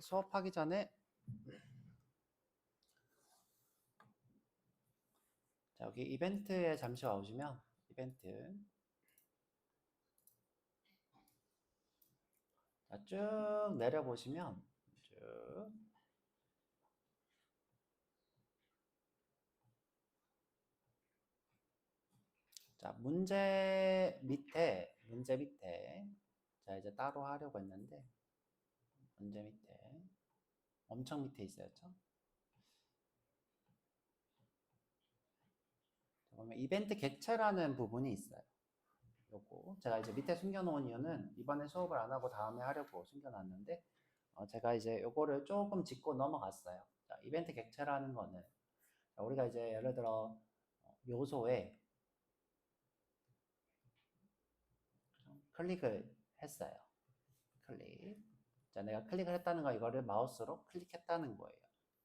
수업하기 전에 자, 여기 이벤트에 잠시 와보시면 이벤트 자, 쭉 내려보시면 쭉 자, 문제 밑에 자, 이제 따로 하려고 했는데 문제 밑에 엄청 밑에 있어야죠. 그러면 이벤트 객체라는 부분이 있어요. 요거 제가 이제 밑에 숨겨놓은 이유는 이번에 수업을 안 하고 다음에 하려고 숨겨놨는데 제가 이제 요거를 조금 짚고 넘어갔어요. 자, 이벤트 객체라는 거는 우리가 이제 예를 들어 요소에 클릭을 했어요. 클릭. 자, 내가 클릭을 했다는 거 이거를 마우스로 클릭했다는 거예요.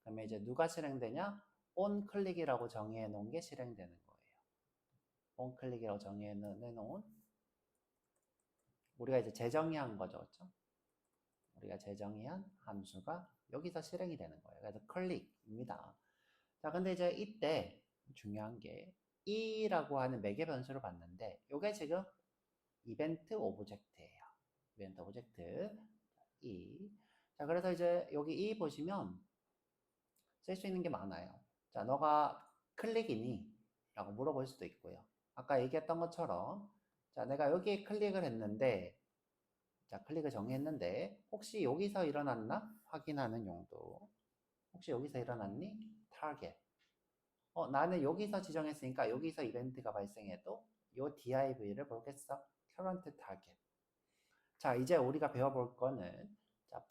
그러면 이제 누가 실행되냐? on 클릭이라고 정의해 놓은 게 실행되는 거예요. on 클릭이라고 정의해 놓은 우리가 이제 재정의한 거죠. 그렇죠? 우리가 재정의한 함수가 여기서 실행이 되는 거예요. 그래서 클릭입니다. 자, 근데 이제 이때 중요한 게 e라고 하는 매개 변수를 봤는데 이게 지금 이벤트 오브젝트예요. 이벤트 오브젝트 E. 자, 그래서 이제 여기 E 보시면 쓸 수 있는 게 많아요. 자, 너가 클릭이니? 라고 물어볼 수도 있고요. 아까 얘기했던 것처럼 자, 내가 여기에 클릭을 했는데 자, 클릭을 정의했는데 혹시 여기서 일어났나? 확인하는 용도. 혹시 여기서 일어났니? 타겟. 나는 여기서 지정했으니까 여기서 이벤트가 발생해도 이 div를 보겠어. current target. 자, 이제 우리가 배워볼 거는 자,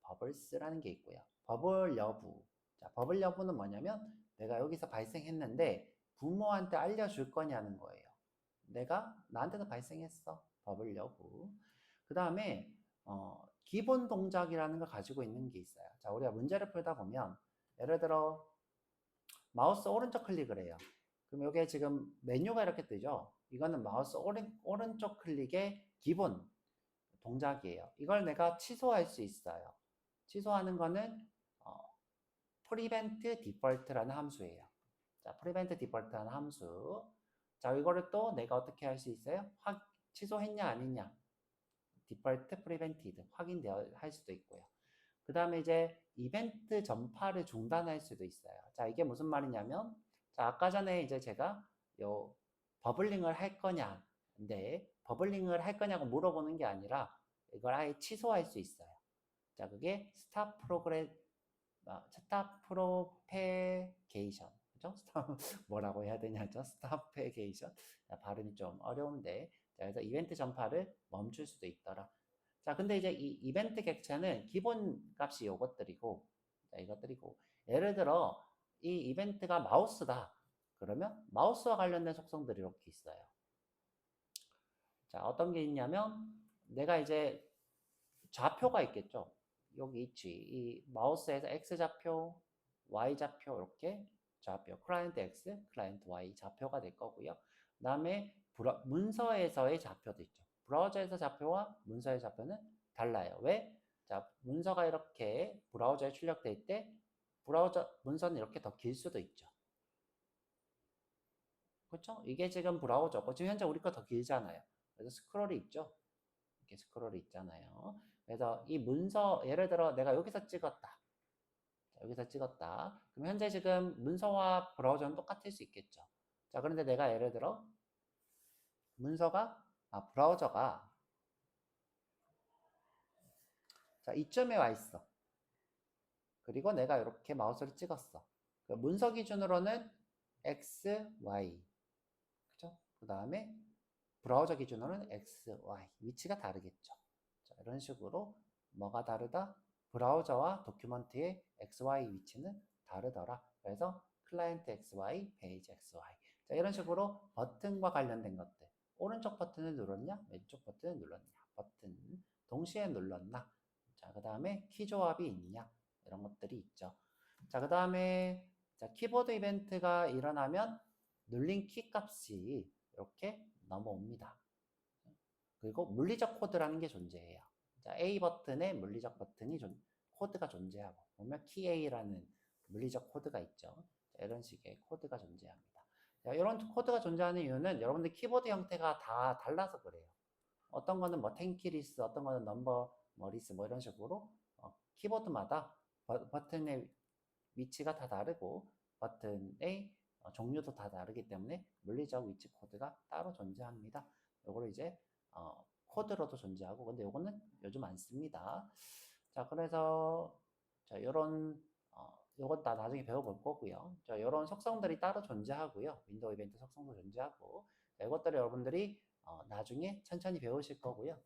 버블스라는 게 있고요. 버블 여부. 자, 버블 여부는 뭐냐면 내가 여기서 발생했는데 부모한테 알려줄 거냐는 거예요. 내가 나한테도 발생했어. 버블 여부. 그 다음에 기본 동작이라는 걸 가지고 있는 게 있어요. 자, 우리가 문제를 풀다 보면 예를 들어 마우스 오른쪽 클릭을 해요. 그럼 여기에 지금 메뉴가 이렇게 뜨죠. 이거는 마우스 오른쪽 클릭의 기본 동작이에요. 이걸 내가 취소할 수 있어요. 취소하는 거는 prevent default라는 함수예요. 자, prevent default라는 함수. 자, 이거를 또 내가 어떻게 할 수 있어요? 취소했냐 아니냐. default prevented 확인되어 할 수도 있고요. 그 다음에 이제 이벤트 전파를 중단할 수도 있어요. 자, 이게 무슨 말이냐면 자, 아까 전에 이제 제가 요 버블링을 할 거냐 근데 버블링을 할 거냐고 물어보는 게 아니라 이걸 아예 취소할 수 있어요. 자, 그게 스탑 프로페게이션 그죠? 뭐라고 해야 되냐죠? 스탑페게이션 발음이 좀 어려운데 자, 그래서 이벤트 전파를 멈출 수도 있더라. 자, 근데 이제 이 이벤트 객체는 기본 값이 요것들이고, 자, 이것들이고, 예를 들어, 이 이벤트가 마우스다. 그러면 마우스와 관련된 속성들이 이렇게 있어요. 자, 어떤 게 있냐면, 내가 이제 좌표가 있겠죠. 여기 있지. 이 마우스에서 X좌표, Y좌표, 이렇게 좌표, 클라이언트 X, 클라이언트 Y 좌표가 될 거고요. 그 다음에 문서에서의 좌표도 있죠. 브라우저에서 좌표와 문서의 좌표는 달라요. 왜? 자, 문서가 이렇게 브라우저에 출력될 때 문서는 이렇게 더 길 수도 있죠. 그렇죠? 이게 지금 브라우저고 지금 현재 우리 거 더 길잖아요. 그래서 스크롤이 있죠. 이렇게 스크롤이 있잖아요. 그래서 이 문서 예를 들어 내가 여기서 찍었다. 자, 여기서 찍었다. 그럼 현재 지금 문서와 브라우저는 똑같을 수 있겠죠. 자, 그런데 내가 예를 들어 브라우저가 자, 이점에 와 있어. 그리고 내가 이렇게 마우스를 찍었어. 그 문서 기준으로는 X, Y. 그죠? 그 다음에 브라우저 기준으로는 X, Y. 위치가 다르겠죠. 자, 이런 식으로 뭐가 다르다? 브라우저와 도큐먼트의 XY 위치는 다르더라. 그래서 클라이언트 XY, 페이지 XY. 자, 이런 식으로 버튼과 관련된 것들. 오른쪽 버튼을 눌렀냐? 왼쪽 버튼을 눌렀냐? 버튼 동시에 눌렀나? 자, 그 다음에 키 조합이 있냐? 이런 것들이 있죠. 자, 그 다음에 자, 키보드 이벤트가 일어나면 눌린 키 값이 이렇게 넘어옵니다. 그리고 물리적 코드라는 게 존재해요. 자, A 버튼에 물리적 버튼이 코드가 존재하고 보면 키 A라는 물리적 코드가 있죠. 자, 이런 식의 코드가 존재합니다. 자, 이런 코드가 존재하는 이유는 여러분들 키보드 형태가 다 달라서 그래요. 어떤 거는 뭐 텐키리스, 어떤 거는 넘버 머리스 뭐 이런 식으로 키보드마다 버튼의 위치가 다 다르고 버튼의 종류도 다 다르기 때문에 물리적 위치 코드가 따로 존재합니다. 요거를 이제 코드로도 존재하고 근데 요거는 요즘 안 씁니다. 자, 그래서 자, 요런 요건 다 나중에 배워볼 거고요. 자, 요런 속성들이 따로 존재하고요. 윈도우 이벤트 속성도 존재하고 자, 이것들을 여러분들이 나중에 천천히 배우실 거고요.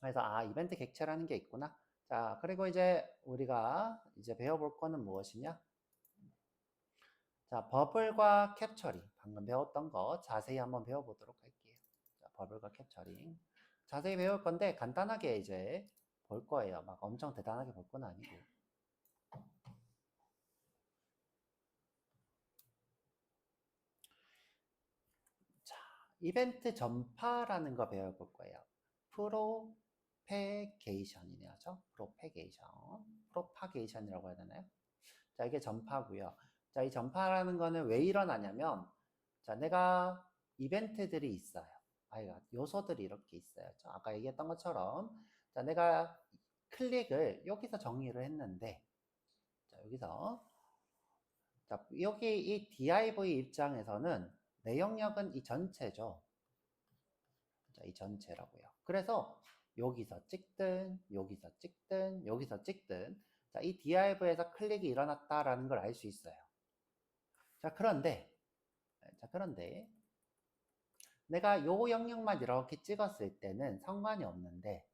그래서 이벤트 객체라는 게 있구나. 자, 그리고 이제 우리가 이제 배워볼 거는 무엇이냐? 자, 버블과 캡처링. 방금 배웠던 거 자세히 한번 배워보도록 할게요. 자, 버블과 캡처링. 자세히 배울 건데 간단하게 이제 볼 거예요. 막 엄청 대단하게 볼 건 아니고. 자, 이벤트 전파라는 거 배워볼 거예요. 프로페게이션이네요. 프로파게이션이라고 해야 되나요? 자, 이게 전파고요. 자, 이 전파라는 거는 왜 일어나냐면, 자, 내가 이벤트들이 있어요. 요소들이 이렇게 있어요. 아까 얘기했던 것처럼, 자, 내가 클릭을 여기서 정의를 했는데, 자, 여기서, 자, 여기 이 div 입장에서는 내 영역은 이 전체죠. 자, 이 전체라고요. 그래서 여기서 찍든, 여기서 찍든, 여기서 찍든, 자, 이 div에서 클릭이 일어났다라는 걸 알 수 있어요. 자, 그런데 내가 요 영역만 이렇게 찍었을 때는 상관이 없는데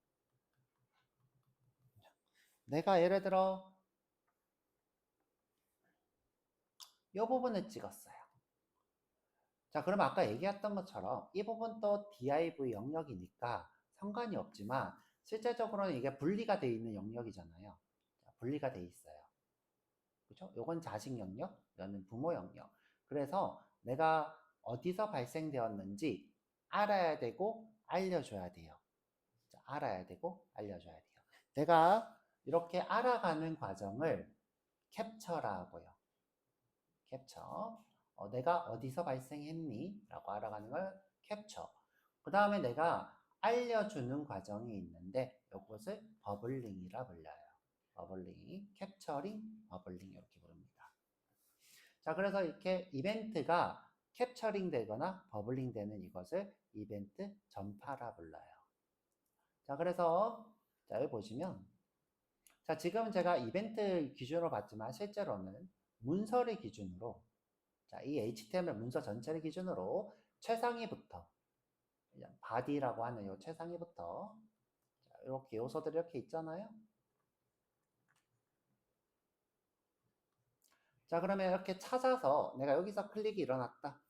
내가 예를 들어 요 부분을 찍었어요. 자, 그러면 아까 얘기했던 것처럼 이 부분도 div 영역이니까 상관이 없지만 실제적으로는 이게 분리가 되어 있는 영역이잖아요. 자, 분리가 되어 있어요. 그죠? 요건 자식 영역, 이거는 부모 영역. 그래서 내가 어디서 발생되었는지 알아야 되고 알려줘야 돼요. 자, 알아야 되고 알려줘야 돼요. 내가 이렇게 알아가는 과정을 캡처라고요. 캡처. 내가 어디서 발생했니? 라고 알아가는 걸 캡처. 그 다음에 내가 알려주는 과정이 있는데 이것을 버블링이라 불려요. 버블링, 캡처링, 버블링 이렇게 부릅니다. 자, 그래서 이렇게 이벤트가 캡처링 되거나 버블링 되는 이것을 이벤트 전파라 불러요. 자, 그래서 자, 여기 보시면 자, 지금 제가 이벤트 기준으로 봤지만 실제로는 문서를 기준으로 자, 이 HTML 문서 전체를 기준으로 최상위부터 body라고 하는 이 최상위부터 자, 이렇게 요소들이 이렇게 있잖아요. 자, 그러면 이렇게 찾아서 내가 여기서 클릭이 일어났다.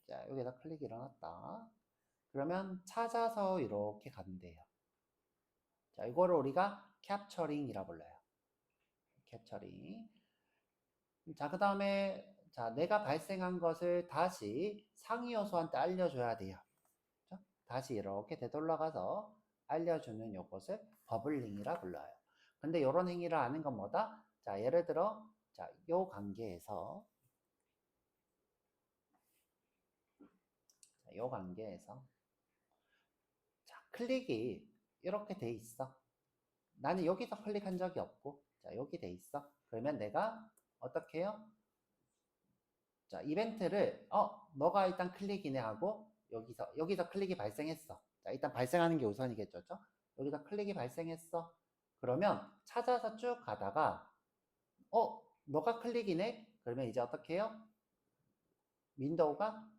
자, 여기다 클릭이 일어났다. 그러면 찾아서 이렇게 간대요. 자, 이거를 우리가 캡처링이라 불러요. 캡처링. 자, 그 다음에 자, 내가 발생한 것을 다시 상위 요소한테 알려줘야 돼요. 그렇죠? 다시 이렇게 되돌아가서 알려주는 요것을 버블링이라 불러요. 근데 이런 행위를 하는 건 뭐다? 자, 예를 들어 자, 요 관계에서 자, 요 관계에서 자, 클릭이 이렇게 돼 있어. 나는 여기서 클릭한 적이 없고 자, 여기 돼 있어. 그러면 내가 어떻게 해요? 자, 이벤트를 너가 일단 클릭이네 하고 여기서 클릭이 발생했어. 자, 일단 발생하는 게 우선이겠죠. 여기서 클릭이 발생했어. 그러면 찾아서 쭉 가다가 너가 클릭이네? 그러면 이제 어떻게 해요? 윈도우가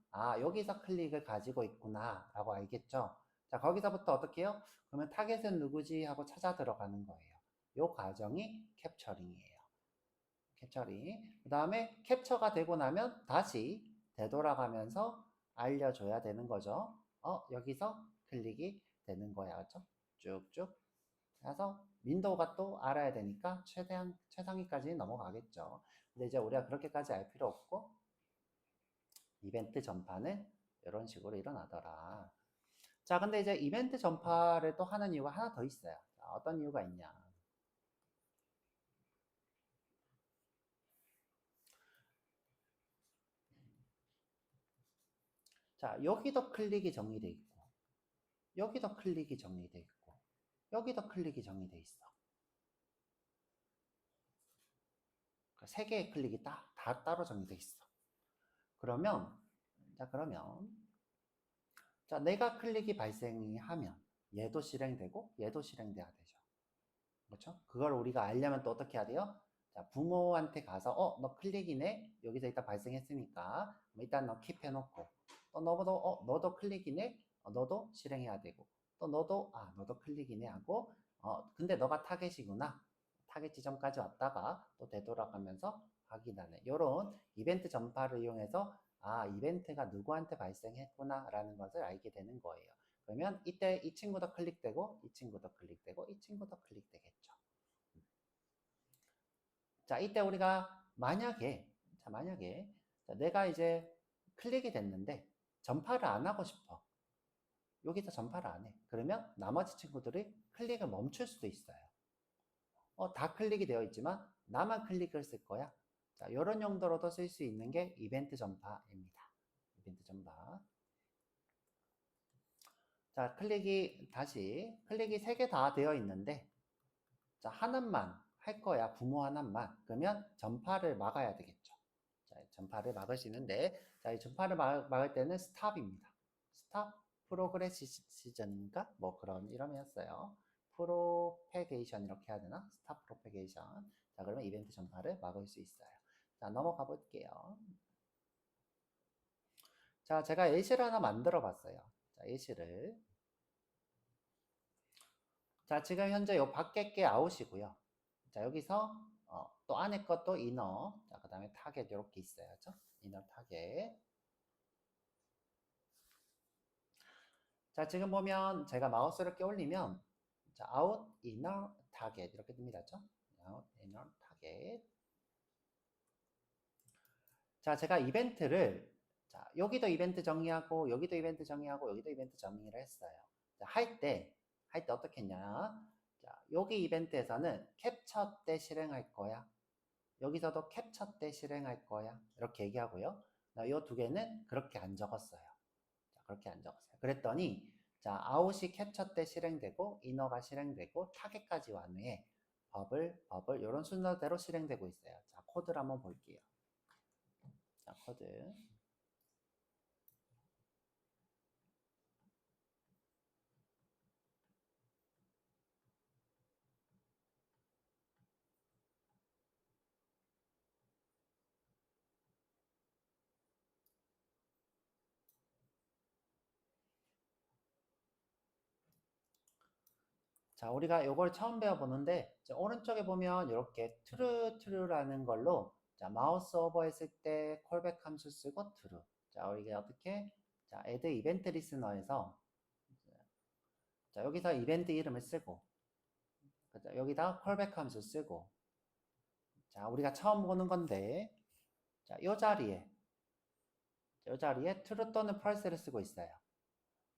여기서 클릭을 가지고 있구나 라고 알겠죠. 자, 거기서부터 어떻게 해요? 그러면 타겟은 누구지 하고 찾아 들어가는 거예요. 요 과정이 캡처링이에요. 캡처링. 그 다음에 캡처가 되고 나면 다시 되돌아가면서 알려줘야 되는 거죠. 여기서 클릭이 되는 거야. 그렇죠? 쭉쭉. 그래서 윈도우가 또 알아야 되니까 최대한 최상위까지 넘어가겠죠. 근데 이제 우리가 그렇게까지 알 필요 없고 이벤트 전파는 이런 식으로 일어나더라. 자, 근데 이제 이벤트 전파를 또 하는 이유가 하나 더 있어요. 자, 어떤 이유가 있냐. 자, 여기도 클릭이 정리돼 있고, 여기도 클릭이 정리돼 있고, 여기도 클릭이 정리돼 있어. 그러니까 세 개의 클릭이 다 따로 정리돼 있어. 그러면, 자, 내가 클릭이 발생하면 얘도 실행되고 얘도 실행돼야 되죠. 그렇죠? 그걸 우리가 알려면 또 어떻게 해야 돼요? 자, 부모한테 가서 너 클릭이네? 여기서 일단 발생했으니까 일단 너 킵해놓고 또 너도 클릭이네? 너도 실행해야 되고 또 너도 클릭이네 하고 근데 너가 타겟이구나. 타겟 지점까지 왔다가 또 되돌아가면서 확인하는 이런 이벤트 전파를 이용해서 이벤트가 누구한테 발생했구나 라는 것을 알게 되는 거예요. 그러면 이때 이 친구도 클릭되고 이 친구도 클릭되고 이 친구도 클릭되겠죠. 자, 이때 우리가 만약에 자, 내가 이제 클릭이 됐는데 전파를 안 하고 싶어. 여기서 전파를 안 해. 그러면 나머지 친구들이 클릭을 멈출 수도 있어요. 다 클릭이 되어 있지만 나만 클릭을 쓸 거야. 자, 이런 용도로도 쓸 수 있는 게 이벤트 전파입니다. 이벤트 전파. 자, 클릭이 3개 다 되어 있는데 자, 하나만 할 거야. 부모 하나만. 그러면 전파를 막아야 되겠죠. 자, 전파를 막을 수 있는데 자, 이 전파를 막을 때는 스탑입니다. 스탑 프로그레시전인가? 뭐 그런 이름이었어요. 프로페게이션 이렇게 해야 되나? 스탑 프로페게이션. 자, 그러면 이벤트 전파를 막을 수 있어요. 자, 넘어가 볼게요. 자, 제가 예시를 하나 만들어 봤어요. 자, 예시를. 자, 지금 현재 요 밖에 게 아웃이고요. 자, 여기서 또 안에 것도 이너. 자, 그 다음에 타겟 이렇게 있어야죠. 이너 타겟. 자, 지금 보면 제가 마우스를 이렇게 올리면 자, out, inner, target 이렇게 뜹니다. out, inner, target. 자, 제가 이벤트를 자, 여기도 이벤트 정의하고 여기도 이벤트 정의하고 여기도 이벤트 정의를 했어요. 자, 할 때 어떻게 했냐? 자, 여기 이벤트에서는 캡처 때 실행할 거야. 여기서도 캡처 때 실행할 거야. 이렇게 얘기하고요. 이 두 개는 그렇게 안 적었어요. 자, 그렇게 안 적었어요. 그랬더니 자, 아웃이 캡처 때 실행되고 이너가 실행되고 타겟까지 완 후에 버블 이런 순서대로 실행되고 있어요. 자, 코드를 한번 볼게요. 자, 코드. 자, 우리가 이걸 처음 배워보는데 자, 오른쪽에 보면 이렇게 true라는 걸로 자, 마우스 오버 했을 때 콜백 함수 쓰고 true. 자, 우리가 어떻게 자, add event listener에서 자, 여기서 이벤트 이름을 쓰고 그죠? 여기다 콜백 함수 쓰고 자, 우리가 처음 보는 건데 자, 이 자리에 true 또는 false를 쓰고 있어요.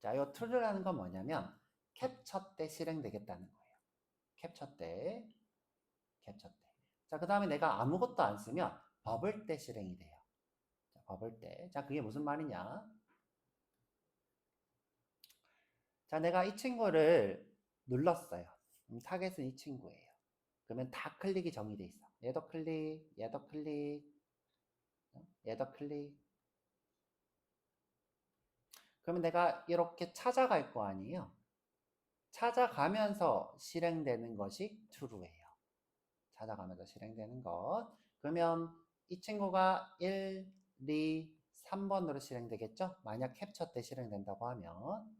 자, 이 true라는 건 뭐냐면 캡처 때 실행되겠다는 거예요. 캡처 때. 자, 그 다음에 내가 아무것도 안 쓰면 버블 때 실행이 돼요. 자, 버블 때. 자, 그게 무슨 말이냐? 자, 내가 이 친구를 눌렀어요. 타겟은 이 친구예요. 그러면 다 클릭이 정의돼 있어. 얘도 클릭, 얘도 클릭, 얘도 클릭. 그러면 내가 이렇게 찾아갈 거 아니에요? 찾아가면서 실행되는 것이 true예요. 찾아가면서 실행되는 것. 그러면 이 친구가 1, 2, 3번으로 실행되겠죠? 만약 캡처 때 실행된다고 하면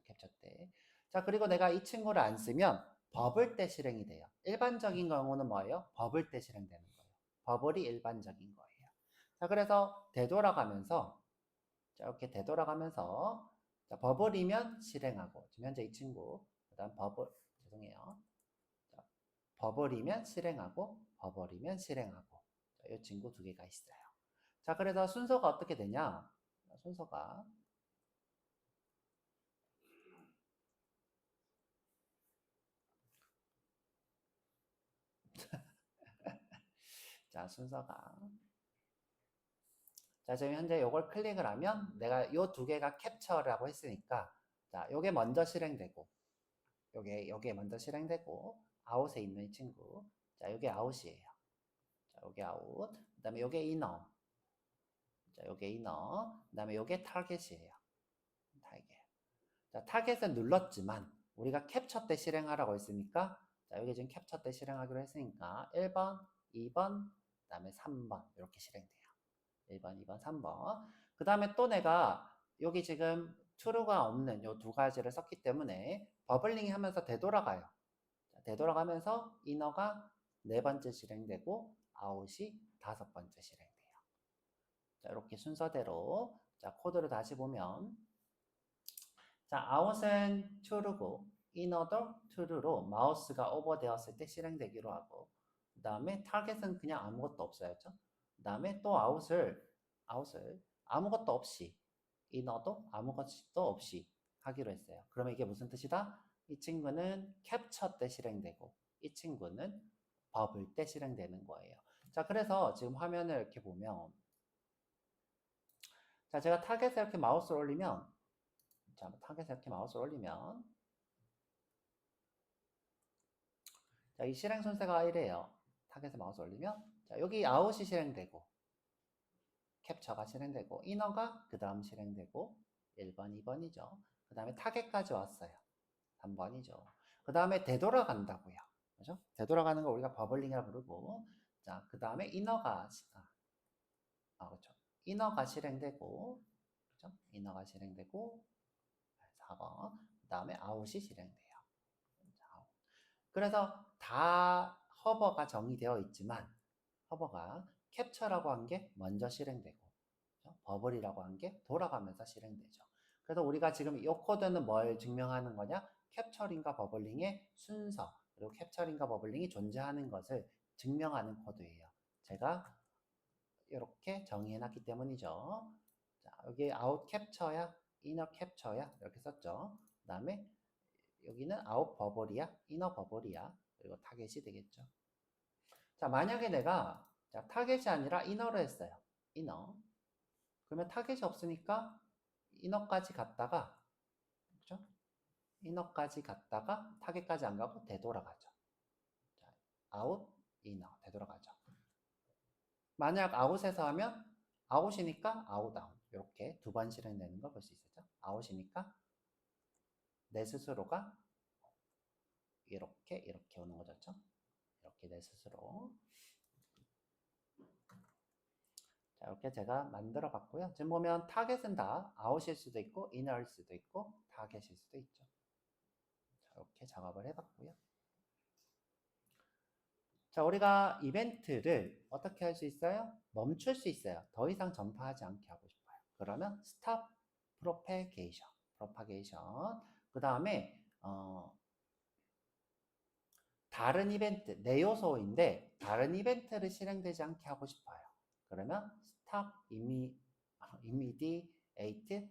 캡처 때. 자, 그리고 내가 이 친구를 안 쓰면 버블 때 실행이 돼요. 일반적인 경우는 뭐예요? 버블 때 실행되는 거예요. 버블이 일반적인 거예요. 자, 그래서 되돌아가면서 자, 이렇게 되돌아가면서 자, 버블이면 실행하고 지금 현재 이 친구 그다음 죄송해요. 자, 버블이면 실행하고 버블이면 실행하고 자, 이 친구 두 개가 있어요. 자, 그래서 순서가 어떻게 되냐? 순서가 자, 순서가. 자, 지금 현재 요걸 클릭을 하면 내가 요 두 개가 캡처라고 했으니까 자, 요게 먼저 실행되고 요게 먼저 실행되고 아웃에 있는 이 친구. 자, 요게 아웃이에요. 자, 요게 아웃. 그다음에 요게 이너. 자, 요게 이너. 그다음에 요게 타겟이에요. 타겟. 자, 타겟은 눌렀지만 우리가 캡처 때 실행하라고 했으니까 자, 여기 지금 캡처 때 실행하기로 했으니까 1번, 2번, 그다음에 3번 이렇게 실행돼요. 1번, 2번, 3번. 그 다음에 또 내가 여기 지금 true가 없는 요 두 가지를 썼기 때문에 버블링이 하면서 되돌아가요. 자, 되돌아가면서 inner가 네 번째 실행되고 out이 다섯 번째 실행돼요. 자, 이렇게 순서대로 자, 코드를 다시 보면 자, out은 true고 inner도 true로 마우스가 오버되었을 때 실행되기로 하고 그 다음에 target은 그냥 아무것도 없어야죠. 그 다음에 또 out을 아무것도 없이 inner도 아무것도 없이 하기로 했어요. 그러면 이게 무슨 뜻이다? 이 친구는 캡처 때 실행되고 이 친구는 버블 때 실행되는 거예요. 자, 그래서 지금 화면을 이렇게 보면 자, 제가 타겟에 이렇게 마우스를 올리면 자, 타겟에 이렇게 마우스를 올리면 자, 이 실행 순서가 이래요. 타겟에 마우스 올리면 자, 여기 아웃이 실행되고 캡처가 실행되고 이너가 그 다음 실행되고 1번, 2번이죠. 그 다음에 타겟까지 왔어요. 3번이죠. 그 다음에 되돌아간다고요. 그죠? 되돌아가는 거 우리가 버블링이라 부르고 자, 그 다음에 그렇죠. 이너가 실행되고 그죠? 이너가 실행되고 4번 그 다음에 아웃이 실행돼요. 자, 아웃. 그래서 다 허버가 정의되어 있지만 허버가 캡처라고 한 게 먼저 실행되고 버블이라고 한 게 돌아가면서 실행되죠. 그래서 우리가 지금 이 코드는 뭘 증명하는 거냐? 캡처링과 버블링의 순서 그리고 캡처링과 버블링이 존재하는 것을 증명하는 코드예요. 제가 이렇게 정의해놨기 때문이죠. 자, 여기 아웃 캡처야, 이너 캡처야 이렇게 썼죠. 그 다음에 여기는 아웃 버블이야, 이너 버블이야. 그리고 타겟이 되겠죠. 자, 만약에 내가 자, 타겟이 아니라 이너로 했어요. 이너. 그러면 타겟이 없으니까 이너까지 갔다가 그죠? 이너까지 갔다가 타겟까지 안 가고 되돌아가죠. 자, 아웃, 이너 되돌아가죠. 만약 아웃에서 하면 아웃이니까 아웃 아웃 이렇게 두 번 실행되는 걸 볼 수 있었죠. 아웃이니까 내 스스로가 이렇게 오는 거죠. 이렇게 내 스스로. 자, 이렇게 제가 만들어 봤고요. 지금 보면 타겟은 다 아웃일 수도 있고 이너일 수도 있고 타겟일 수도 있죠. 자, 이렇게 작업을 해봤고요. 자, 우리가 이벤트를 어떻게 할 수 있어요? 멈출 수 있어요. 더 이상 전파하지 않게 하고 싶어요. 그러면 stop propagation. 그 다음에 다른 이벤트, 내 요소인데 다른 이벤트를 실행되지 않게 하고 싶어요. 그러면 stop immediate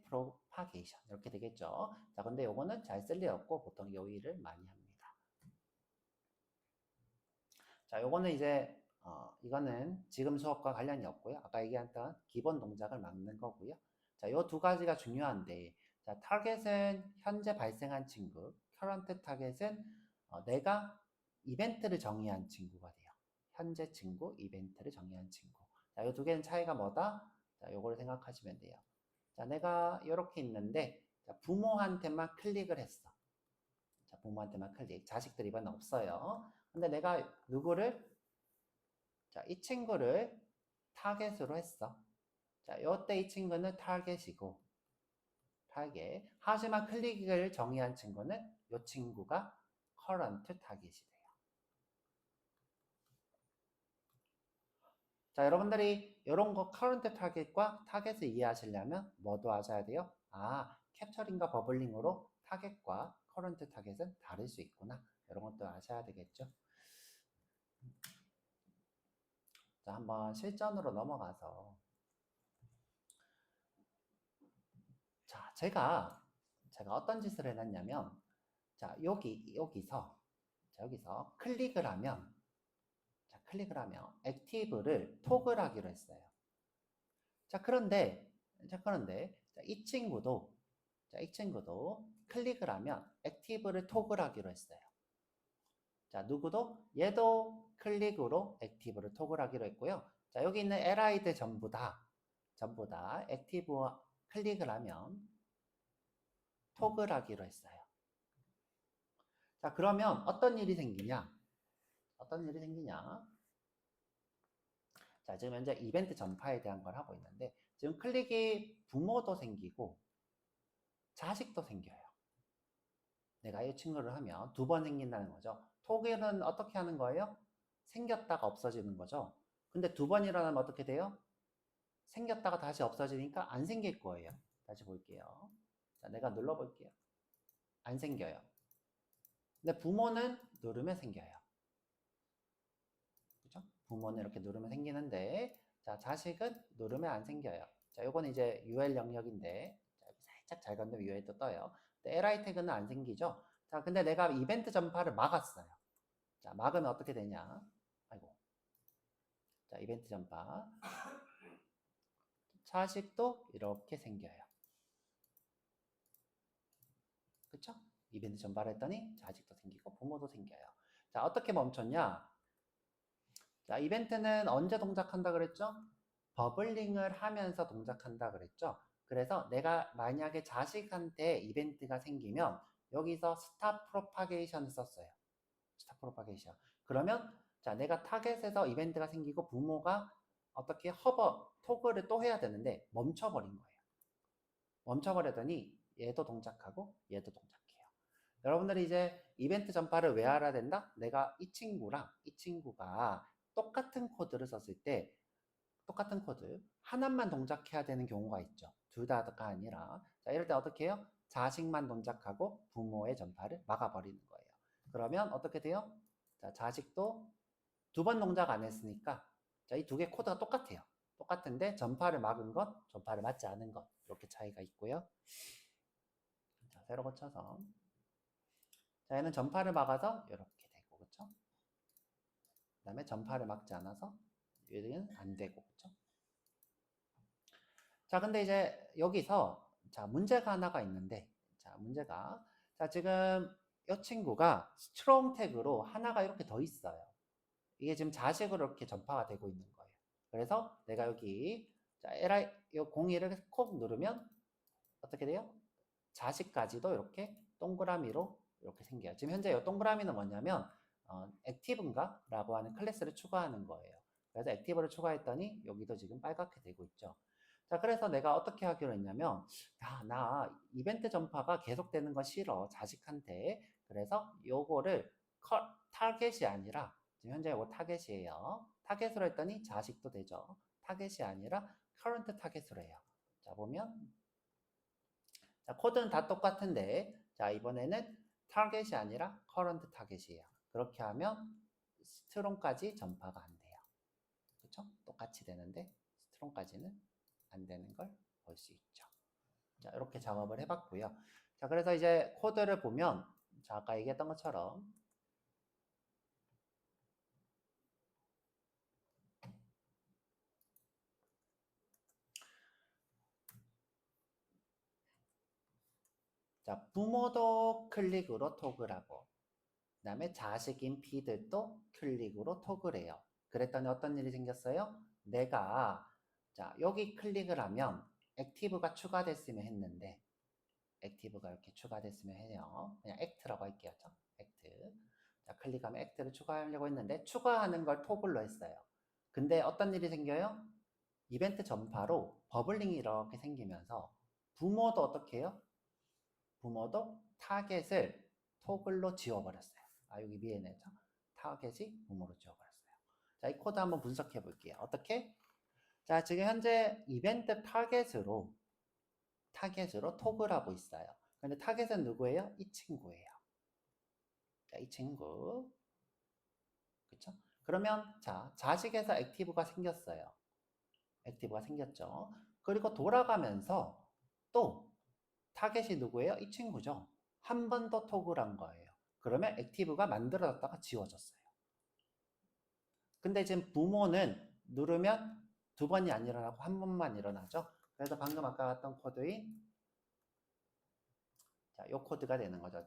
propagation 이렇게 되겠죠. 자, 근데 요거는 잘 쓸 리 없고 보통 요 일을 많이 합니다. 자, 요거는 이제 이거는 지금 수업과 관련이 없고요. 아까 얘기했던 기본 동작을 막는 거고요. 자, 요 두 가지가 중요한데 자, 타겟은 현재 발생한 친구, current 타겟은 내가 이벤트를 정의한 친구가 돼요. 현재 친구, 이벤트를 정의한 친구. 자, 요 두 개는 차이가 뭐다? 자, 요거를 생각하시면 돼요. 자, 내가 이렇게 있는데 자, 부모한테만 클릭을 했어. 자, 부모한테만 클릭. 자식들 이번엔 없어요. 근데 내가 누구를 자, 이 친구를 타겟으로 했어. 자, 요때 이 친구는 타겟이고 타겟. 하지만 클릭을 정의한 친구는 이 친구가 current 타겟이 돼요. 자, 여러분들이 이런 거 current 타겟과 타겟을 이해하시려면 뭐 도와줘야 돼요? 아, 캡처링과 버블링으로 타겟과 current 타겟은 다를 수 있구나. 이런 것도 아셔야 되겠죠. 자, 한번 실전으로 넘어가서 자, 제가 어떤 짓을 해놨냐면 자, 여기서 클릭을 하면 자, 클릭을 하면 액티브를 토글하기로 했어요. 자, 그런데 이 친구도 클릭을 하면 액티브를 토글하기로 했어요. 자, 누구도? 얘도 클릭으로 액티브를 토글하기로 했고요. 자, 여기 있는 LI들 전부 다 액티브 클릭을 하면 토글하기로 했어요. 자, 그러면 어떤 일이 생기냐? 자, 지금 현재 이벤트 전파에 대한 걸 하고 있는데, 지금 클릭이 부모도 생기고 자식도 생겨요. 내가 이 친구를 하면 2번 생긴다는 거죠. 토글은 어떻게 하는 거예요? 생겼다가 없어지는 거죠. 근데 2번 일어나면 어떻게 돼요? 생겼다가 다시 없어지니까 안 생길 거예요. 다시 볼게요. 자, 내가 눌러볼게요. 안 생겨요. 근데 부모는 누르면 생겨요. 그죠? 부모는 이렇게 누르면 생기는데, 자, 자식은 누르면 안 생겨요. 자, 요거는 이제 UL 영역인데, 자, 살짝 잘 건드면 UL도 떠요. 근데 LI 태그는 안 생기죠? 자, 근데 내가 이벤트 전파를 막았어요. 자, 막으면 어떻게 되냐? 아이고. 자, 이벤트 전파. 자식도 이렇게 생겨요. 그쵸? 이벤트 전파를 했더니 자식도 생기고 부모도 생겨요. 자, 어떻게 멈췄냐? 자, 이벤트는 언제 동작한다 그랬죠? 버블링을 하면서 동작한다 그랬죠? 그래서 내가 만약에 자식한테 이벤트가 생기면 여기서 스탑 프로파게이션을 썼어요. 스탑 프로파게이션. 그러면 자, 내가 타겟에서 이벤트가 생기고 부모가 어떻게 토글을 또 해야 되는데 멈춰버린 거예요. 멈춰버리더니 얘도 동작하고 얘도 동작해요. 여러분들이 이제 이벤트 전파를 왜 알아야 된다? 내가 이 친구가 똑같은 코드를 썼을 때 똑같은 코드 하나만 동작해야 되는 경우가 있죠. 둘 다가 아니라. 자, 이럴 때 어떻게 해요? 자식만 동작하고 부모의 전파를 막아버리는 거예요. 그러면 어떻게 돼요? 자, 자식도 2번 동작 안 했으니까 자, 이 2개 코드가 똑같아요. 똑같은데 전파를 막은 것, 전파를 막지 않은 것 이렇게 차이가 있고요. 자, 새로 고쳐서 자, 얘는 전파를 막아서 이렇게 되고 그쵸? 그 다음에 전파를 막지 않아서 얘는 안 되고 그쵸? 자, 근데 이제 여기서 자, 문제가 하나가 있는데 자, 자, 지금 이 친구가 스트롱 태그로 하나가 이렇게 더 있어요. 이게 지금 자식으로 이렇게 전파가 되고 있는 거예요. 그래서 내가 여기 자, LI 요 01을 콕 누르면 어떻게 돼요? 자식까지도 이렇게 동그라미로 이렇게 생겨요. 지금 현재 이 동그라미는 뭐냐면 액티브인가? 라고 하는 클래스를 추가하는 거예요. 그래서 액티브를 추가했더니 여기도 지금 빨갛게 되고 있죠. 자, 그래서 내가 어떻게 하기로 했냐면 나 이벤트 전파가 계속되는 거 싫어. 자식한테. 그래서 요거를 타겟이 아니라 지금 현재 이거 타겟이에요. 타겟으로 했더니 자식도 되죠. 타겟이 아니라 current 타겟으로 해요. 자, 보면 자, 코드는 다 똑같은데 자, 이번에는 타겟이 아니라 current 타겟이에요. 그렇게 하면 스트롱까지 전파가 안 돼요. 그렇죠? 똑같이 되는데 스트롱까지는 안 되는 걸 볼 수 있죠. 자, 이렇게 작업을 해봤고요. 자, 그래서 이제 코드를 보면 자, 아까 얘기했던 것처럼 자, 부모도 클릭으로 토글하고 그 다음에 자식인 P들도 클릭으로 토글해요. 그랬더니 어떤 일이 생겼어요? 내가 자, 여기 클릭을 하면 액티브가 추가됐으면 했는데 액티브가 이렇게 추가됐으면 해요. 그냥 액트라고 할게요. 액트. 자, 클릭하면 액트를 추가하려고 했는데 추가하는 걸 토글로 했어요. 근데 어떤 일이 생겨요? 이벤트 전파로 버블링이 이렇게 생기면서 부모도 어떻게 해요? 부모도 타겟을 토글로 지워버렸어요. 아, 여기 미해내죠. 타겟이 부모로 지워버렸어요. 자, 이 코드 한번 분석해 볼게요. 어떻게? 자, 지금 현재 이벤트 타겟으로 토글하고 있어요. 근데 타겟은 누구예요? 이 친구예요. 자, 이 친구. 그쵸? 그러면 자, 자식에서 액티브가 생겼어요. 액티브가 생겼죠. 그리고 돌아가면서 또 타겟이 누구예요? 이 친구죠. 한 번 더 토글한 거예요. 그러면 액티브가 만들어졌다가 지워졌어요. 근데 지금 부모는 누르면 2번이 안 일어나고 1번만 일어나죠. 그래서 방금 아까 봤던 코드인 자, 요 코드가 되는 거죠.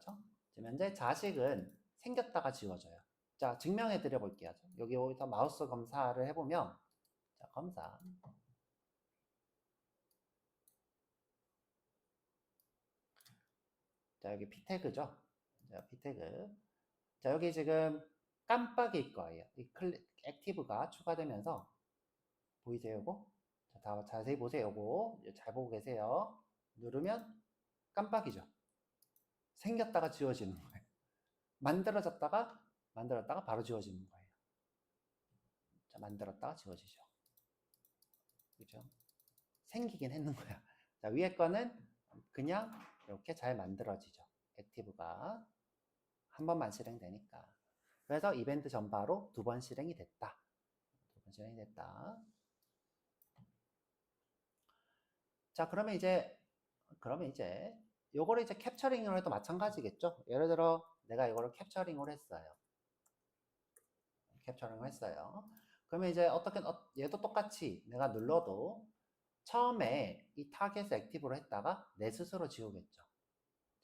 지금 현재 자식은 생겼다가 지워져요. 자, 증명해 드려 볼게요. 여기서 마우스 검사를 해보면 자, 검사. 자, 여기 P태그죠. 자, P태그. 자, 여기 지금 깜빡일 거예요. 이 액티브가 추가되면서 보이세요, 요거? 자, 다 자세히 보세요, 요거. 잘 보고 계세요. 누르면 깜빡이죠. 생겼다가 지워지는 거예요. 만들었다가 바로 지워지는 거예요. 자, 만들었다가 지워지죠. 그죠? 생기긴 했는 거야. 자, 위에 거는 그냥 이렇게 잘 만들어지죠. 액티브가 한 번만 실행되니까. 그래서 이벤트 전파로 2번 실행이 됐다. 2번 실행이 됐다. 자, 그러면 이제 요거를 이제 캡처링을 해도 마찬가지겠죠. 예를 들어 내가 이거를 캡처링을 했어요. 그러면 이제 얘도 똑같이 내가 눌러도 처음에 이 타겟을 액티브로 했다가 내 스스로 지우겠죠.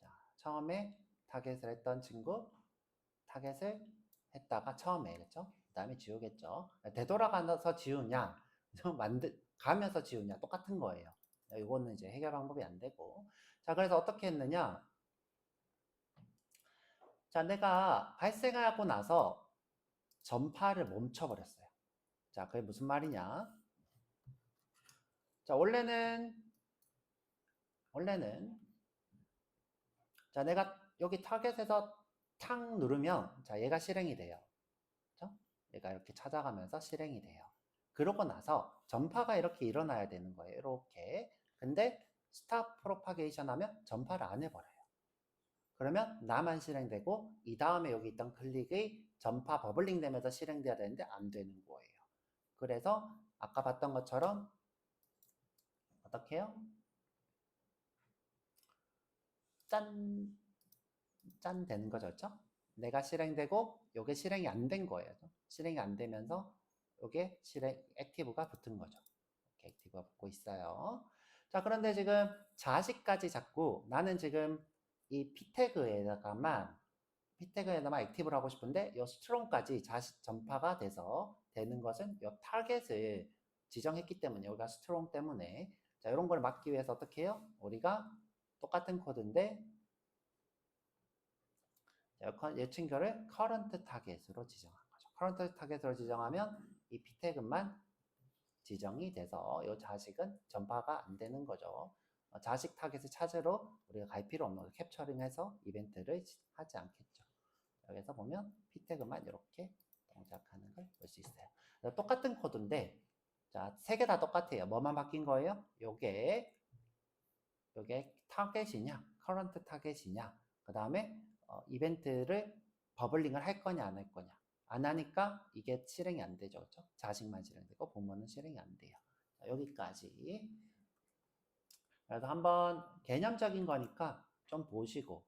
자, 처음에 타겟을 했던 친구 타겟을 했다가 처음에 그렇죠? 그 다음에 지우겠죠. 되돌아가서 지우냐 가면서 지우냐 똑같은 거예요. 이거는 이제 해결 방법이 안 되고. 자, 그래서 어떻게 했느냐? 자, 내가 발생하고 나서 전파를 멈춰버렸어요. 자, 그게 무슨 말이냐? 자, 원래는 자, 내가 여기 타겟에서 탕 누르면 자, 얘가 실행이 돼요. 그렇죠? 얘가 이렇게 찾아가면서 실행이 돼요. 그러고 나서 전파가 이렇게 일어나야 되는 거예요. 이렇게. 근데 스탑 프로파게이션 하면 전파를 안 해버려요. 그러면 나만 실행되고 이 다음에 여기 있던 클릭의 전파 버블링 되면서 실행돼야 되는데 안 되는 거예요. 그래서 아까 봤던 것처럼 어떻게 해요? 짠 되는 거죠. 그렇죠? 내가 실행되고 이게 실행이 안 된 거예요. 실행이 안 되면서 이게 액티브가 붙은 거죠. 이렇게 액티브가 붙고 있어요. 자, 그런데 지금 자식까지 잡고 나는 지금 이 P태그에다가만 액티브를 하고 싶은데 이 스트롱까지 자식 전파가 돼서 되는 것은 이 타겟을 지정했기 때문에 여기가 스트롱 때문에 자, 이런 걸 막기 위해서 어떻게 해요? 우리가 똑같은 코드인데 얘 친구를 current target으로 지정한 거죠. current target으로 지정하면 이 P태그만 지정이 돼서 이 자식은 전파가 안 되는 거죠. 자식 타겟을 찾으러 우리가 갈 필요 없는 거 캡처링해서 이벤트를 하지 않겠죠. 여기서 보면 P태그만 이렇게 동작하는 걸 볼 수 있어요. 똑같은 코드인데 자, 세 개 다 똑같아요. 뭐만 바뀐 거예요? 요게 타겟이냐, current 타겟이냐, 그 다음에 이벤트를 버블링을 할 거냐 안 할 거냐. 안 하니까 이게 실행이 안 되죠. 그렇죠? 자식만 실행되고 부모는 실행이 안 돼요. 자, 여기까지. 그래서 한번 개념적인 거니까 좀 보시고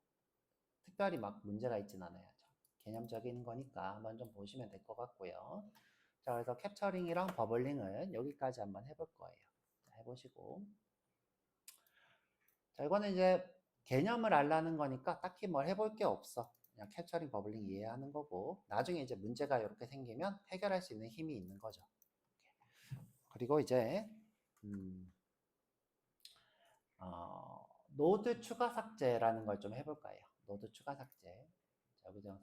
특별히 막 문제가 있진 않아요. 개념적인 거니까 한번 좀 보시면 될 것 같고요. 자, 그래서 캡처링이랑 버블링은 여기까지 한번 해볼 거예요. 자, 해보시고. 자, 이거는 이제 개념을 알라는 거니까 딱히 뭘 해볼 게 없어. 그냥 캡처링 버블링 이해하는 거고 나중에 이제 문제가 이렇게 생기면 해결할 수 있는 힘이 있는 거죠. 그리고 이제 노드 추가 삭제라는 걸 좀 해볼 거예요. 노드 추가 삭제. 자, 여기서